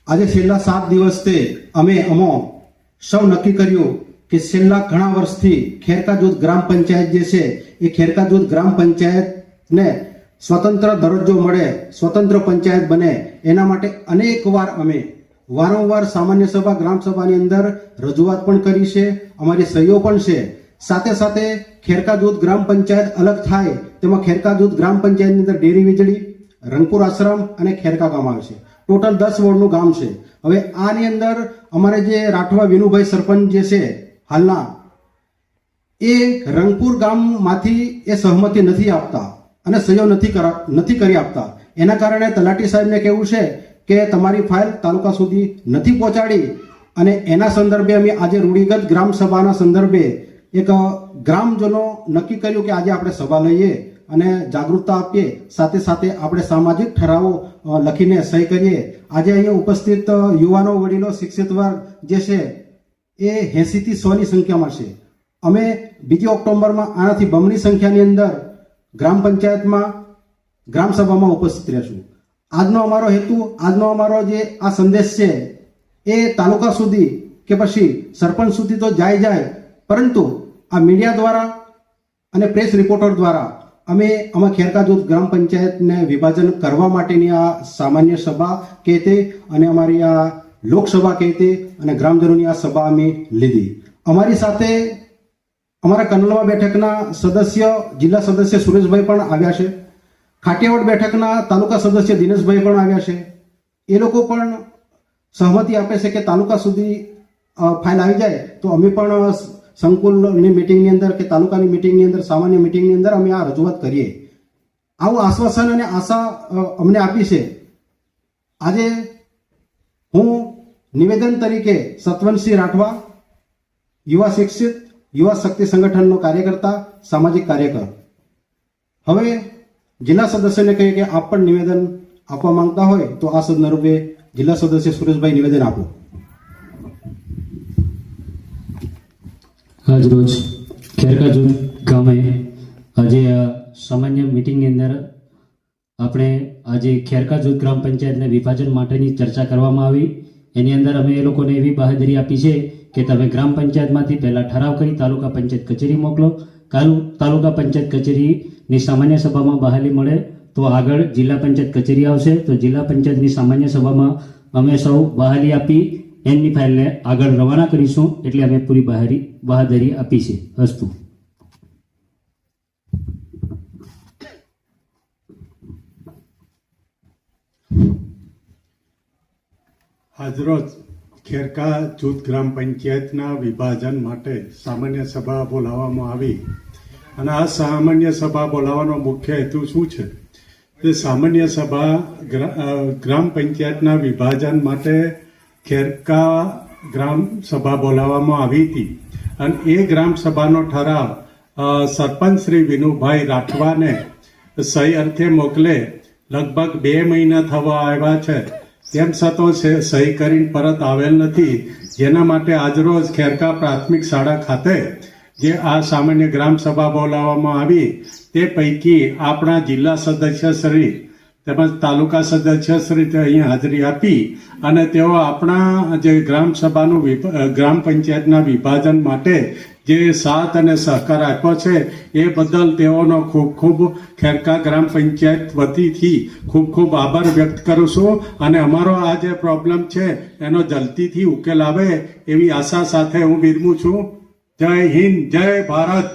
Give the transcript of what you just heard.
આજે છેલ્લા 7 દિવસથી અમે સૌ નક્કી કર્યું કે છેલ્લા ઘણા વર્ષથી ખેરકા જૂથ ગ્રામ પંચાયત જે છે એ ખેરકા જૂથ ગ્રામ પંચાયતને સ્વતંત્ર દરજ્જો મળે, સ્વતંત્ર પંચાયત બને, એના માટે અનેકવાર અમે વારંવાર સામાન્ય સભા ગ્રામ સભાની અંદર રજૂઆત પણ કરી છે, અમારી સહીઓ પણ છે. સાથે સાથે ખેરકા જૂથ ગ્રામ પંચાયત અલગ થાય તેમાં ખેરકા જૂથ ગ્રામ પંચાયતની અંદર ડેરી વીજળી, રંગપુર આશ્રમ અને ખેરકા ગામ આવે છે. ટોટલ 10 વોર્ડનું ગામ છે. હવે આની અંદર અમારે જે રાઠવા વિનુભાઈ સરપંચ જે છે હાલના, એ રંગપુર ગામમાંથી એ સહમતિ નથી આપતા અને સહયોગ નથી કરી આપતા. એના કારણે તલાટી સાહેબને કહેવું છે કે તમારી ફાઇલ તાલુકા સુધી નથી પહોંચાડી, અને એના સંદર્ભે અમે આજે રૂઢિગત ગ્રામ સભાના સંદર્ભે એક ગ્રામજનો નક્કી કર્યું કે આજે આપણે સભા લઈએ અને જાગૃતતા આપીએ, સાથે સાથે આપણે સામાજિક ઠરાવો લખીને સહી કરીએ. આજે અહીંયા ઉપસ્થિત યુવાનો, વડીલો, શિક્ષિત વર્ગ જે છે એ 80 થી 100 ની સંખ્યામાં છે. અમે 2 ઓક્ટોબરમાં આનાથી બમણી સંખ્યાની અંદર ગ્રામ પંચાયતમાં ગ્રામ સભામાં ઉપસ્થિત રહેશું. આજનો અમારો હેતુ, આજનો અમારો જે આ સંદેશ છે એ તાલુકા સુધી કે પછી સરપંચ સુધી તો જાય, પરંતુ આ મીડિયા દ્વારા અને પ્રેસ રિપોર્ટર દ્વારા અમે ખેરકા જૂથ ગ્રામ પંચાયતને વિભાજન કરવા માટેની આ સામાન્ય સભા કહેતે અને અમારી આ લોકસભા કહેતે અને ગ્રામજનોની આ સભા અમે લીધી. અમારી સાથે અમારા કનલવા બેઠકના સદસ્ય, જિલ્લા સદસ્ય સુરેશભાઈ પણ આવ્યા છે. ખાટિયાવાડ બેઠકના તાલુકા સદસ્ય દિનેશભાઈ પણ આવ્યા છે. એ લોકો પણ સહમતિ આપે છે કે તાલુકા સુધી ફાઇલ આવી જાય તો અમે પણ સંકુલની મિટિંગની અંદર કે તાલુકાની મિટિંગની અંદર, સામાન્ય મિટિંગની અંદર અમે આ રજૂઆત કરીએ. આવું આશ્વાસન અને આશા અમને આપી છે. આજે હું નિવેદન તરીકે સતવંતસિંહ રાઠવા, યુવા શિક્ષિત, યુવા શક્તિ સંગઠનનો કાર્યકર્તા, સામાજિક કાર્યકર, હવે જિલ્લા સદસ્યને કહીએ કે આપ પણ નિવેદન આપવા માંગતા હોય તો આ સંદર્ભે જિલ્લા સદસ્ય સુરેશભાઈ નિવેદન આપો. આજ રોજ ખેરકા જૂથ ગામે આજે સામાન્ય મિટિંગની અંદર આપણે આજે ખેરકા જૂથ ગ્રામ પંચાયતના વિભાજન માટેની ચર્ચા કરવામાં આવી. એની અંદર અમે એ લોકોને એવી બાહેધરી આપી છે કે તમે ગ્રામ પંચાયતમાંથી પહેલાં ઠરાવ કરી તાલુકા પંચાયત કચેરી મોકલો. તાલુકા પંચાયત કચેરીની સામાન્ય સભામાં બહાલી મળે તો આગળ જિલ્લા પંચાયત કચેરી આવશે, તો જિલ્લા પંચાયતની સામાન્ય સભામાં અમે સૌ બહાલી આપી એમની ફાઇલને આગળ રવાના કરીશું. એટલે અમે પૂરી બાહેધરી આપી છે. અસ્તુ. આજરોજ ખેરકા જૂથ ગ્રામ પંચાયતના વિભાજન માટે સામાન્ય સભા બોલાવવામાં આવી, અને આ સામાન્ય સભા બોલાવવાનો મુખ્ય હેતુ શું છે? તે સામાન્ય સભા ગ્રામ પંચાયતના વિભાજન માટે ખેરકા ગ્રામ સભા બોલાવવામાં આવી હતી, અને એ ગ્રામ સભાનો ઠરાવ સરપંચ શ્રી વિનુભાઈ રાઠવાને સહી અર્થે મોકલે લગભગ 2 મહિના થવા આવ્યા છે, તેમ છતાં સહી કરીને પરત આવેલ નથી. જેના માટે આજરોજ ખેરકા પ્રાથમિક શાળા ખાતે જે આ સામાન્ય ગ્રામ સભા બોલાવવામાં આવી, તે પૈકી આપણા જિલ્લા સદસ્યશ્રી તેમજ તાલુકા સદસ્યશ્રી અહીંયા હાજરી આપી અને તેઓ આપણા જે ગ્રામ સભાનું ગ્રામ પંચાયતના વિભાજન માટે જે સાથ અને સહકાર આપ્યો છે એ બદલ તેઓનો ખૂબ ખૂબ ખેરકા ગ્રામ પંચાયત વતીથી ખૂબ ખૂબ આભાર વ્યક્ત કરું છું. અને અમારો આ જે પ્રોબ્લેમ છે એનો જલ્દીથી ઉકેલ આવે એવી આશા સાથે હું વિરમું છું. જય હિન્દ, જય ભારત.